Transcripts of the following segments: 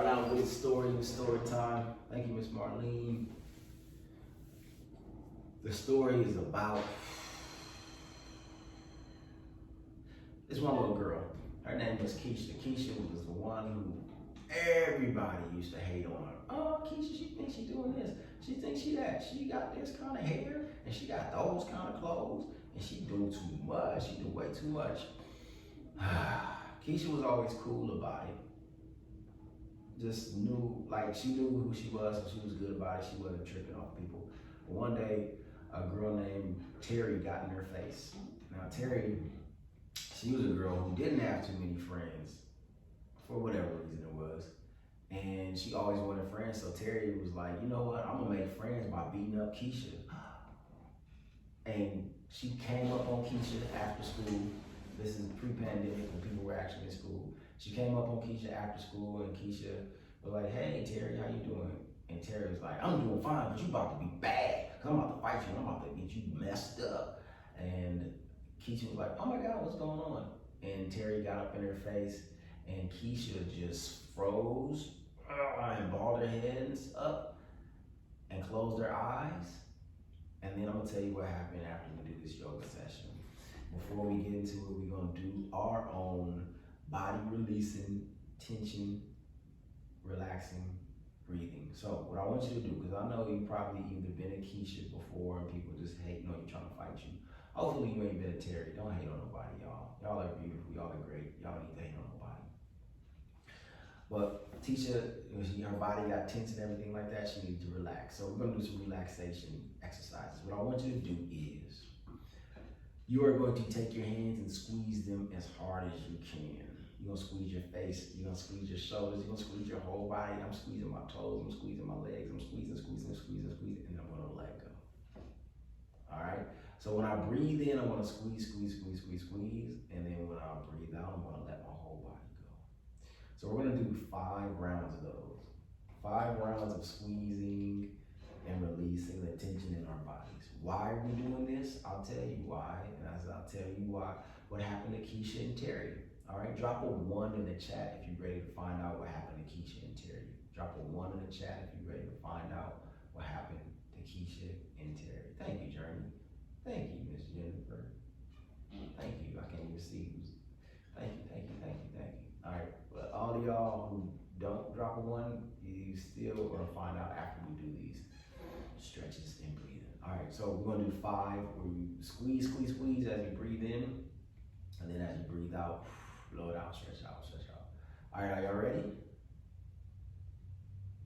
Starting out with story time. Thank you, Miss Marlene. The story is about this one little girl. Her name was Keisha. Keisha was the one who everybody used to hate on her. Oh, Keisha, she thinks she's doing this. She thinks she that. She got this kind of hair and she got those kind of clothes and she do too much. She do way too much. Keisha was always cool about it. Just knew, like she knew who she was and she was good about it. She wasn't tripping off people. But one day, a girl named Terry got in her face. Now Terry, she was a girl who didn't have too many friends for whatever reason it was. And she always wanted friends. So Terry was like, you know what? I'm gonna make friends by beating up Keisha. And she came up on Keisha after school. This is pre-pandemic when people were actually in school. She came up on Keisha after school and Keisha was like, hey Terry, how you doing? And Terry was like, I'm doing fine, but you about to be bad. Cause I'm about to fight you, I'm about to get you messed up. And Keisha was like, oh my God, what's going on? And Terry got up in her face and Keisha just froze and balled her hands up and closed her eyes. And then I'm gonna tell you what happened after we do this yoga session. Before we get into it, we're gonna do our own body releasing, tension, relaxing, breathing. So what I want you to do, because I know you probably either been a Keisha before and people just hate, you trying to fight you. Hopefully you ain't been a Terry. Don't hate on nobody, y'all. Y'all are beautiful, y'all are great. Y'all don't need to hate on nobody. But Tisha, her body got tense and everything like that, she needed to relax. So we're gonna do some relaxation exercises. What I want you to do is, you are going to take your hands and squeeze them as hard as you can. You're gonna squeeze your face, you're gonna squeeze your shoulders, you're gonna squeeze your whole body. I'm squeezing my toes, I'm squeezing my legs, I'm squeezing, and I'm gonna let go. All right? So when I breathe in, I'm gonna squeeze, and then when I breathe out, I'm gonna let my whole body go. So we're gonna do 5 rounds of those. 5 rounds of squeezing and releasing the tension in our bodies. Why are we doing this? I'll tell you why, and as I'll tell you why, what happened to Keisha and Terry. All right, drop a 1 in the chat if you're ready to find out what happened to Keisha and Terry. Drop a 1 in the chat if you're ready to find out what happened to Keisha and Terry. Thank you, Journey. Thank you, Miss Jennifer. Thank you. I can't even see who's. Thank you. All right, but all of y'all who don't drop a 1, you still gonna find out after we do these stretches and breathing. All right, so we're gonna do 5 where you squeeze as you breathe in, and then as you breathe out, blow it out, stretch out. All right, are y'all ready?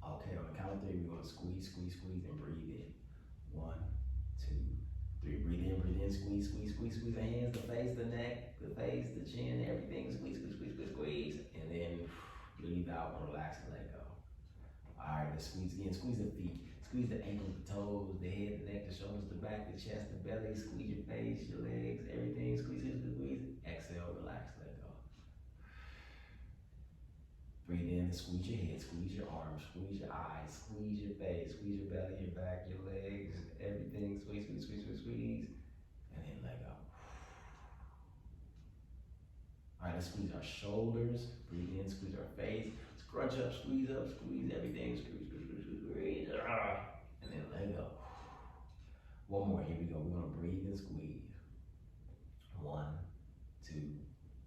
Okay, on the count of 3, we're gonna squeeze, and breathe in. 1, 2, 3. Breathe in, squeeze the hands, the face, the neck, the face, the chin, everything. Squeeze, and then breathe out, relax and let go. All right, let's squeeze again. Squeeze the feet, squeeze the ankles, the toes, the head, the neck, the shoulders, the back, the chest, the belly. Squeeze your face, your legs, everything. Squeeze. Exhale, relax, let go. Breathe in, squeeze your head, squeeze your arms, squeeze your eyes, squeeze your face, squeeze your belly, your back, your legs, everything. Squeeze, and then let go. All right, let's squeeze our shoulders. Breathe in, squeeze our face. Scrunch up, squeeze everything. Squeeze, and then let go. One more, here we go. We're gonna breathe and squeeze. 1, 2,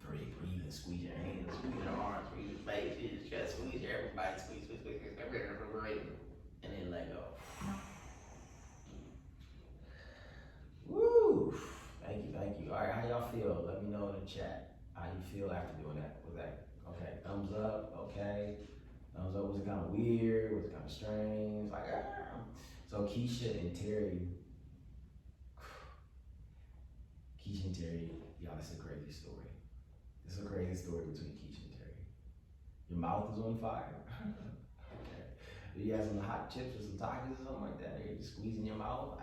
3. Breathe and squeeze your hands, squeeze your arms, squeeze your face, squeeze your chest, squeeze everybody, squeeze, and then let go. Woo! Thank you. All right, how y'all feel? Let me know in the chat. How you feel after doing that? Was that okay? Thumbs up, okay? Thumbs up, was it kind of weird? Was it kind of strange? Like, So Keisha and Terry, y'all, this is a crazy story. This is a crazy story between Keisha and Terry. Your mouth is on fire. Okay. You have some hot chips or some tacos or something like that? You're just squeezing your mouth.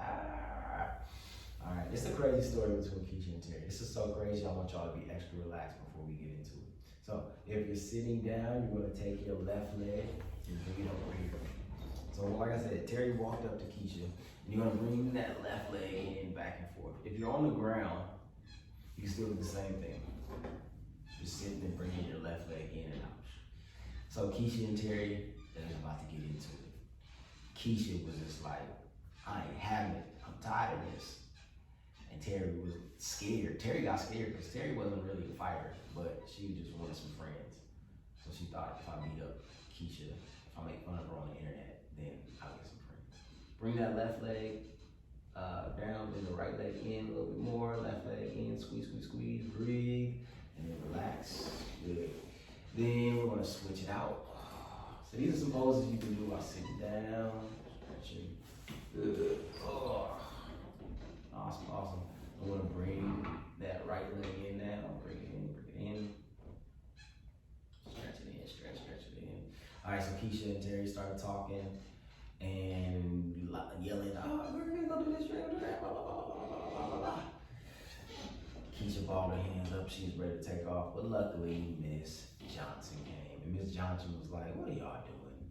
All right, it's a crazy story between Keisha and Terry. This is so crazy, I want y'all to be extra relaxed before we get into it. So if you're sitting down, you're gonna take your left leg and bring it over here. So like I said, Terry walked up to Keisha, and you're gonna bring that left leg in back and forth. If you're on the ground, you can still do the same thing. Just sitting and bringing your left leg in and out. So Keisha and Terry, they're about to get into it. Keisha was just like, I ain't having it. I'm tired of this. And Terry was scared. Terry got scared because Terry wasn't really a fighter, but she just wanted some friends. So she thought if I beat up Keisha, if I make fun of her on the internet, then I'll get some friends. Bring that left leg down, then the right leg in a little bit more, left leg in, squeeze, squeeze, squeeze, breathe, and then relax. Good. Then we're gonna switch it out. So these are some poses you can do while sitting down, stretching. Good. Oh. Awesome, awesome. I'm gonna bring that right leg in now. Bring it in, bring it in. Stretch it in, stretch it in. All right, so Keisha and Terry started talking and yelling, oh, we're gonna go do this, we're gonna do that, blah, blah, blah, blah, blah, blah, blah. Keisha balled her hands up, she was ready to take off, but luckily Miss Johnson came. And Miss Johnson was like, what are y'all doing?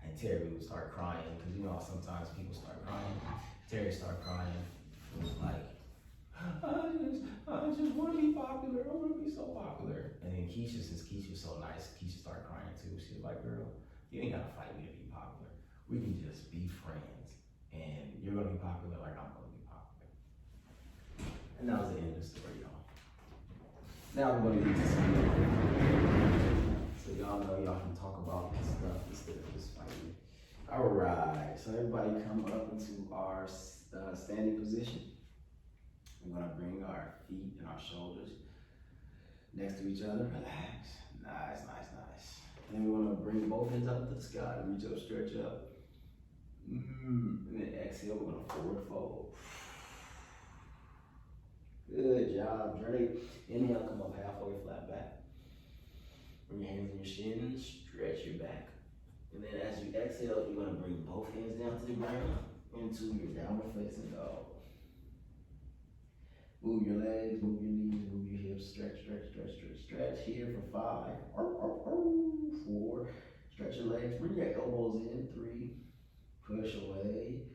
And Terry would start crying, because you know sometimes people start crying. Terry started crying. It was like, I just want to be popular. I want to be so popular. And then Keisha, since Keisha's so nice, Keisha started crying too. She was like, girl, you ain't got to fight me to be popular. We can just be friends. And you're going to be popular like I'm going to be popular. And that was the end of the story, y'all. Now we're going to get to some so y'all know y'all can talk about this stuff instead of just fighting. All right, so everybody come up into our standing position. We're gonna bring our feet and our shoulders next to each other. Relax. Nice, nice, nice. And then we're gonna bring both hands up to the sky. Reach up, stretch up. And then exhale, we're gonna forward fold. Good job, Drake. Inhale, come up halfway, flat back. Bring your hands in your shins, stretch your back. And then as you exhale, you're gonna bring both hands down to the ground into your downward facing dog. Move your legs, move your knees, move your hips, stretch, stretch, stretch, stretch, stretch. Here for 5, 4, stretch your legs, bring your elbows in, 3, push away,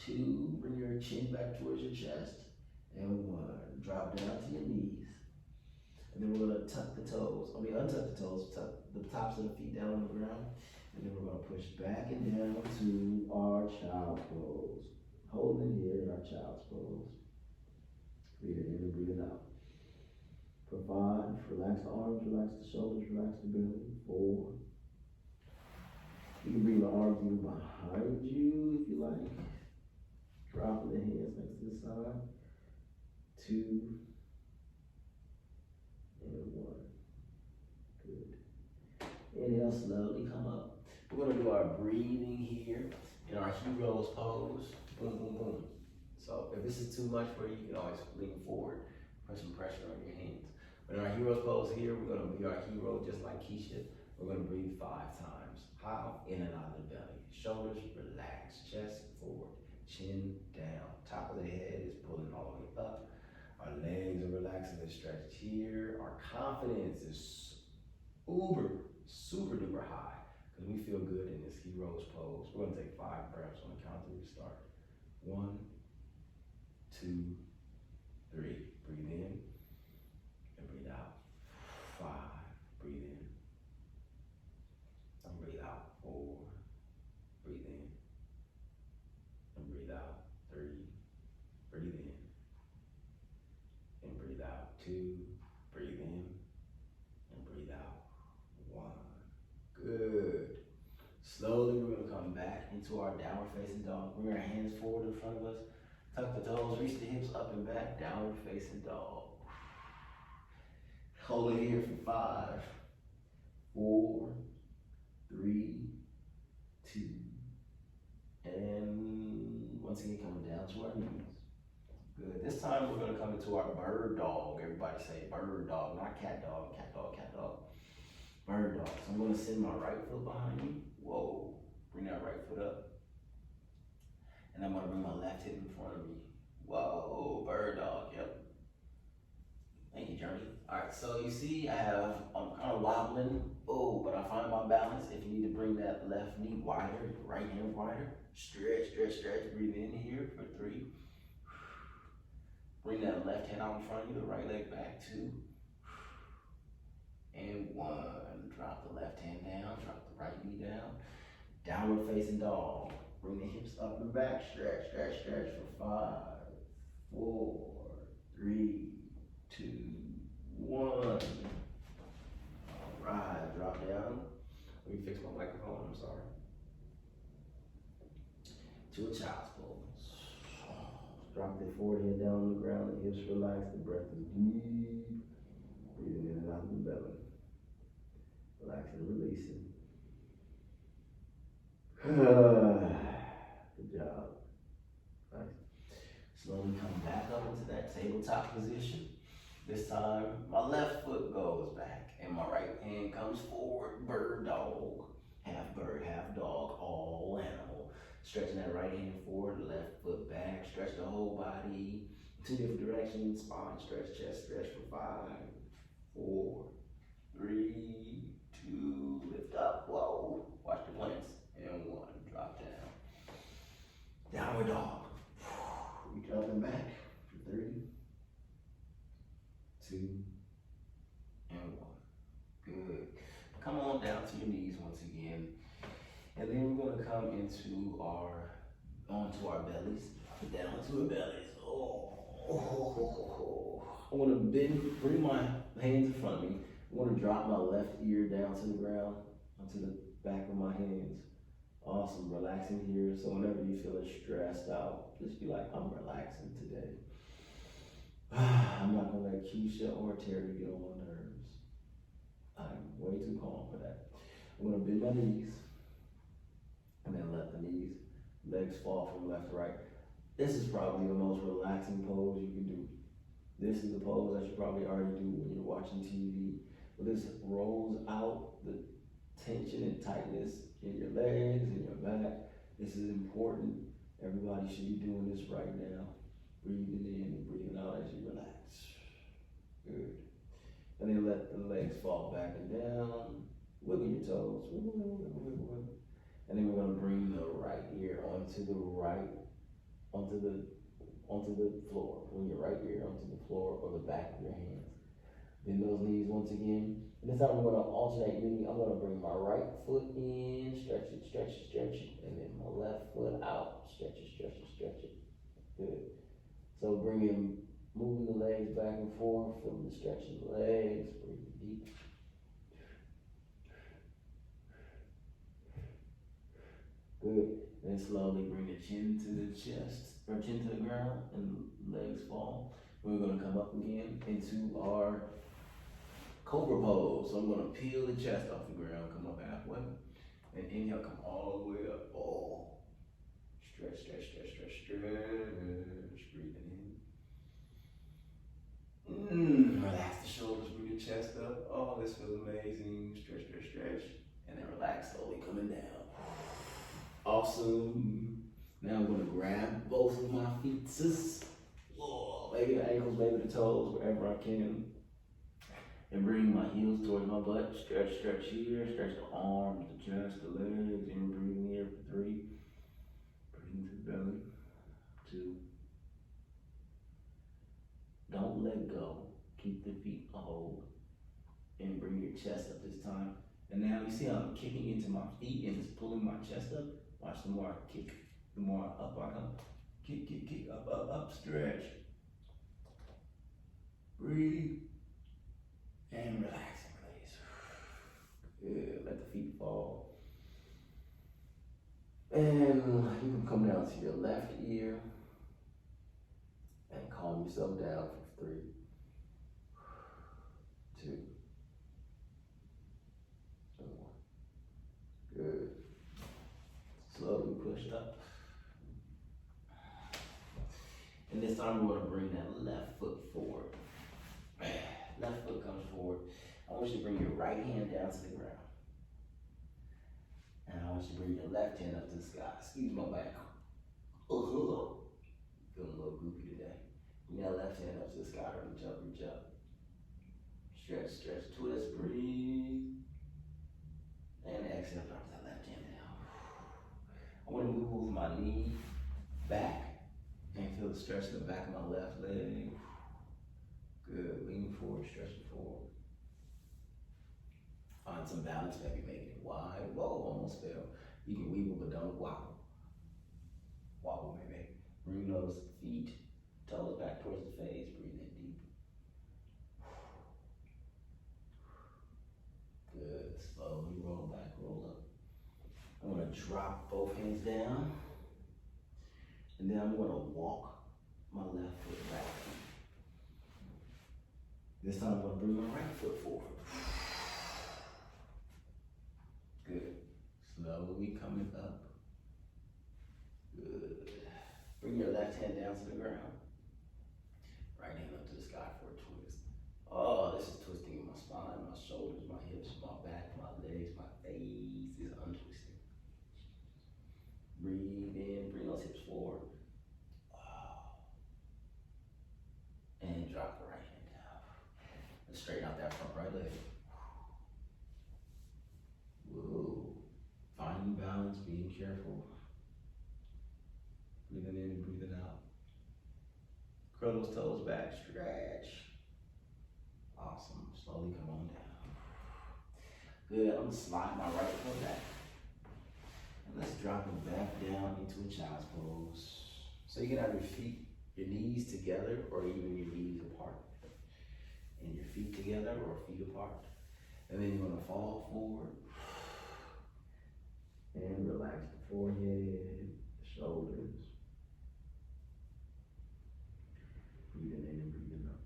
2, bring your chin back towards your chest, and 1, drop down to your knees. And then we're gonna untuck the toes, tuck the tops of the feet down on the ground, and then we're gonna push back and down to our child's pose. Hold it here in our child's pose. Breathe it in and breathe it out. For 5, relax the arms, relax the shoulders, relax the belly. 4. You can bring the arms even behind you if you like. Dropping the hands next to the side. 2. And 1. Good. Inhale, slowly come up. We're gonna do our breathing here in our hero's pose. Boom, boom, boom. So if this is too much for you, you can always lean forward, put some pressure on your hands. But in our hero's pose here, we're gonna be our hero just like Keisha. We're gonna breathe 5 times. How? In and out of the belly. Shoulders relax, chest forward, chin down. Top of the head is pulling all the way up. Our legs are relaxing and stretched here. Our confidence is super duper high because we feel good in this hero's pose. We're gonna take 5 breaths on the count 3 to start. 1, 2, 3. Breathe in and breathe out. 5. Breathe in and breathe out. 4. Breathe in and breathe out. 3. Breathe in and breathe out. 2. Breathe in and breathe out. 1. Good. Slowly, we're going to come back into our downward facing dog. Bring our hands forward in front of us. Tuck the toes, reach the hips up and back. Downward facing dog. Hold it here for 5, 4, 3, 2, and once again, coming down to our knees. Good. This time, we're going to come into our bird dog. Everybody say bird dog, not cat dog, cat dog, cat dog. Bird dog. So I'm going to send my right foot behind me. Whoa. Bring that right foot up. And I'm going to bring my left hip in front of me. Whoa. Bird dog. Yep. Thank you, Journey. All right. So you see, I'm kind of wobbling. Oh, but I find my balance. If you need to bring that left knee wider, right hand wider. Stretch, stretch, stretch. Breathe in here for 3. Bring that left hand out in front of you. The right leg back. 2. and one. Drop the left hand down, drop the right knee down. Downward facing dog. Bring the hips up and back. Stretch, stretch, stretch for 5, 4, 3, 2, 1. All right, drop down. Let me fix my microphone, I'm sorry. To a child's pose. Drop the forehead down on the ground, the hips relax, the breath is deep. Breathing in and out of the belly. Relaxing and releasing. Good job. Nice. Slowly come back up into that tabletop position. This time, my left foot goes back and my right hand comes forward. Bird dog. Half bird, half dog, all animal. Stretching that right hand forward, left foot back. Stretch the whole body. 2 different directions. Spine stretch, chest stretch for 5, 4, 3, 2. Lift up. Whoa. Watch the planks. And 1. Drop down. Downward dog. Reach up and back for 3, 2, and 1. Good. Come on down to your knees once again. And then we're gonna come onto our bellies. Down to our bellies. I wanna bring my hands in front of me. I wanna drop my left ear down to the ground, onto the back of my hands. Awesome, relaxing here. So whenever you feel stressed out, just be like, I'm relaxing today. I'm not gonna let Keisha or Terry get on my nerves. I'm way too calm for that. I'm gonna bend my knees, and then let the legs fall from left to right. This is probably the most relaxing pose you can do. This is the pose that you probably already do when you're watching TV. But this rolls out the tension and tightness in your legs and your back. This is important. Everybody should be doing this right now. Breathing in and breathing out as you relax. Good. And then let the legs fall back and down. Wiggle your toes. Wiggle, wiggle, wiggle, wiggle, wiggle. And then we're gonna bring the right ear onto the floor. Bring your right ear onto the floor or the back of your hands. Bend those knees once again. And this time we're gonna alternate, meaning I'm gonna bring my right foot in, stretch it, stretch it, stretch it, and then my left foot out, stretch it, stretch it, stretch it. Good. So moving the legs back and forth, feeling the stretch of the legs, breathing deep. Good. Then slowly bring the chin to the chest, or chin to the ground, and legs fall. We're gonna come up again into our cobra pose. So I'm gonna peel the chest off the ground, come up halfway, and inhale, come all the way up. Oh. Stretch, stretch, stretch, stretch, stretch. Breathing in. Relax the shoulders, bring the chest up. Oh, this feels amazing. Stretch, stretch, stretch. And then relax, slowly coming down. Awesome. Now I'm gonna grab both of my feet. Maybe the ankles, maybe the toes, wherever I can. And bring my heels towards my butt. Stretch, stretch here. Stretch the arms, the chest, the legs. And breathing here for 3. Breathing to the belly. 2. Don't let go. Keep the feet a hold. And bring your chest up this time. And now you see how I'm kicking into my feet and it's pulling my chest up. Watch, the more I kick, the more up I come. Kick, kick, kick, up, up, up, stretch. Breathe. And relax and release. Good, let the feet fall. And you can come down to your left ear and calm yourself down for 3, 2, and 1. Good. Slowly push up. And this time we're going to bring that left foot forward. Left foot comes forward. I want you to bring your right hand down to the ground. And I want you to bring your left hand up to the sky. Excuse my back. Feeling a little goofy today. Bring that left hand up to the sky. Reach up, reach up. Stretch, stretch, twist, breathe. And exhale, drop that left hand down. I want to move my knee back and feel the stretch in the back of my left leg. Good, lean forward, stretch it forward. Find some balance, maybe making it wide. Whoa, almost fell. You can weeble, but don't wobble. Wobble, maybe. Bring those feet, toes back towards the face. Breathe in deep. Good. Slowly roll back, roll up. I'm gonna drop both hands down, and then I'm gonna walk my left foot back. This time I'm gonna bring my right foot forward. Good. Slowly coming up. Good. Bring your left hand down to the ground. Right hand up to the sky for a twist. Oh, this is twisting in my spine, my shoulders, my hips, my back, my legs, my face is untwisting. Breathe in, bring those hips forward. And drop the right hand down. And straighten out that front right leg. Whoa. Finding balance, being careful. Breathing in and breathing out. Curl those toes back, stretch. Awesome. Slowly come on down. Good. I'm gonna slide my right foot back. And let's drop it back down into a child's pose. So you can have your feet, your knees together, or even your knees apart. And your feet together or feet apart. And then you're gonna fall forward. And relax the forehead, the shoulders. Breathing in and breathing out.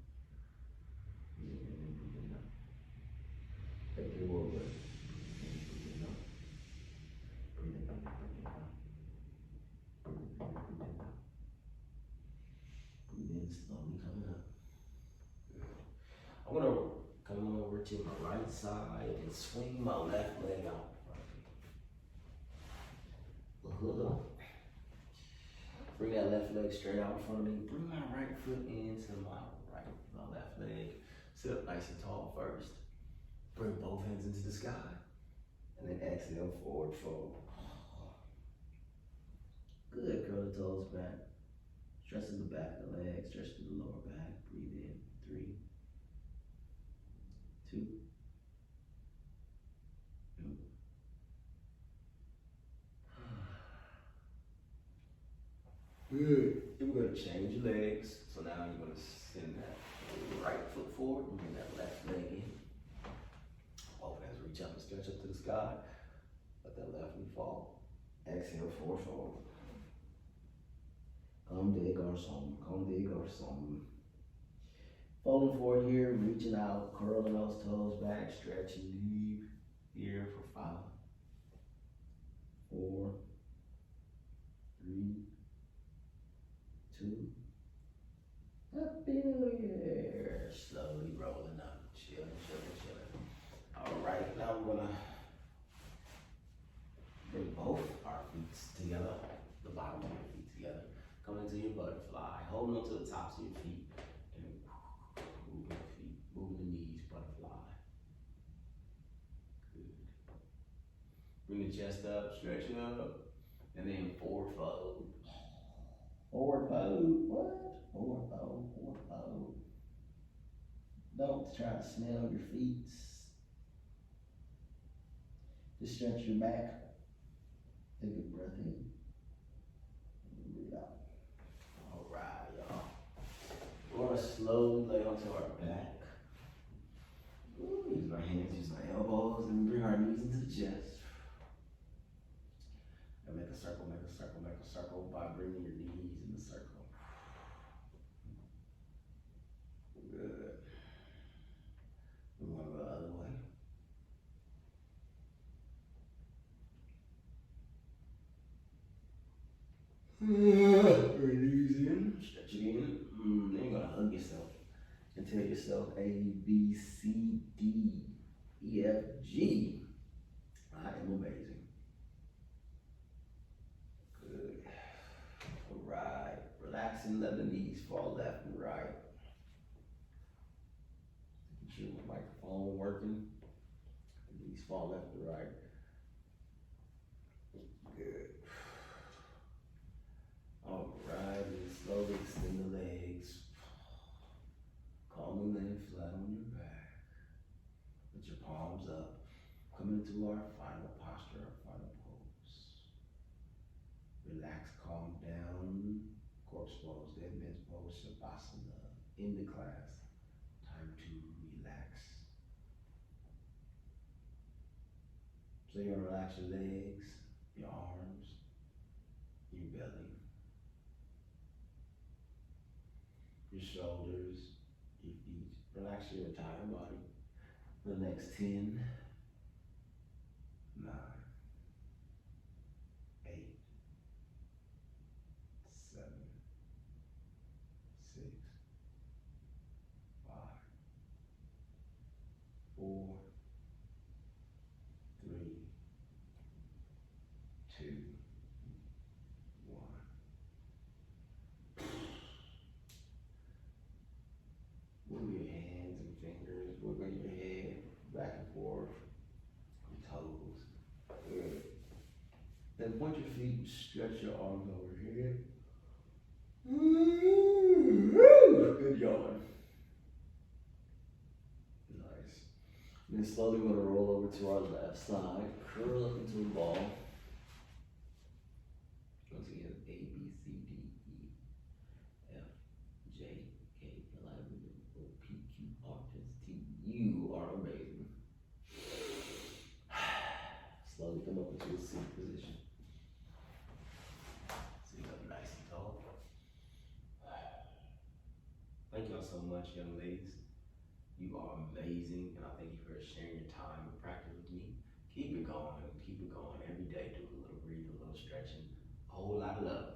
Breathing in and breathing out. Take your more breath. Breathing out. Breathing in and breathing out. Breathing in and breathing out. Breathe in, slowly coming up. Good. I'm gonna come over to my right side and swing my left leg out. Bring that left leg straight out in front of me. Bring my right foot into my left leg. Sit up nice and tall first. Bring both hands into the sky. And then exhale, forward fold. Good, curl the toes back. Stretch to the back of the leg, stretch to the lower back. Breathe in, 3, 2, good. Then we're going to change your legs. So now you're going to send that right foot forward and bring that left leg in. Both hands reach up and stretch up to the sky. Let that left knee fall. Exhale, forward fold. Comme des garçons, comme des garçons. Folding forward here, reaching out, curling those toes back, stretching deep here for 5, 4, 3, 2. Happy New Year. Slowly rolling up, chilling, chilling, chilling. All right, now we're gonna bring both our feet together, the bottom of your feet together. Come into your butterfly, holding on to the tops of your feet, and move your feet, move the knees, butterfly. Good. Bring the chest up, stretch it up, and then forward fold. Forward fold, what? Forward fold, forward fold. Don't try to smell your feet. Just stretch your back. Take a breath in. And breathe out. All right, y'all. We're gonna slowly lay onto our back. Use our hands, use our elbows, and bring our knees into the chest. And make a circle, make a circle, make a circle by bringing your knees in the circle. Good. We want to go the other way. Release in, stretch it in. Then you're gonna hug yourself and tell yourself A, B, C, D, E, F, G. I am amazing. Good. All right. Relaxing, let the knees fall left and right. Get your microphone working. The knees fall left and right. Good. All right, and slowly extend the legs. Calmly lay flat on your back. Put your palms up. into our final posture, our final pose. Relax, calm down. Corpse pose, dead man's pose, Shavasana. In the class. Time to relax. So you're gonna relax your legs, your arms, your belly, your shoulders, your feet. Relax your entire body for the next 10, 9, 8, 7, 6, 5, 4, 3, 2, 1. Move your hands and fingers, wiggle your head back and forth, your toes. Good. Then point your feet, stretch your arms overhead. Good yawn. Nice. Then slowly we're gonna roll over to our left side, curl up into a ball. Once again, A, B, C, D, E, F, J, K, L, I, M, N, O, P, Q, R, S, T. You are amazing. Slowly come up into a seated position. Sit up nice and tall. Thank y'all so much, young ladies. You are amazing, and I thank you for sharing your time and practice with me. Keep it going every day. Do a little breathing, a little stretching, a whole lot of love.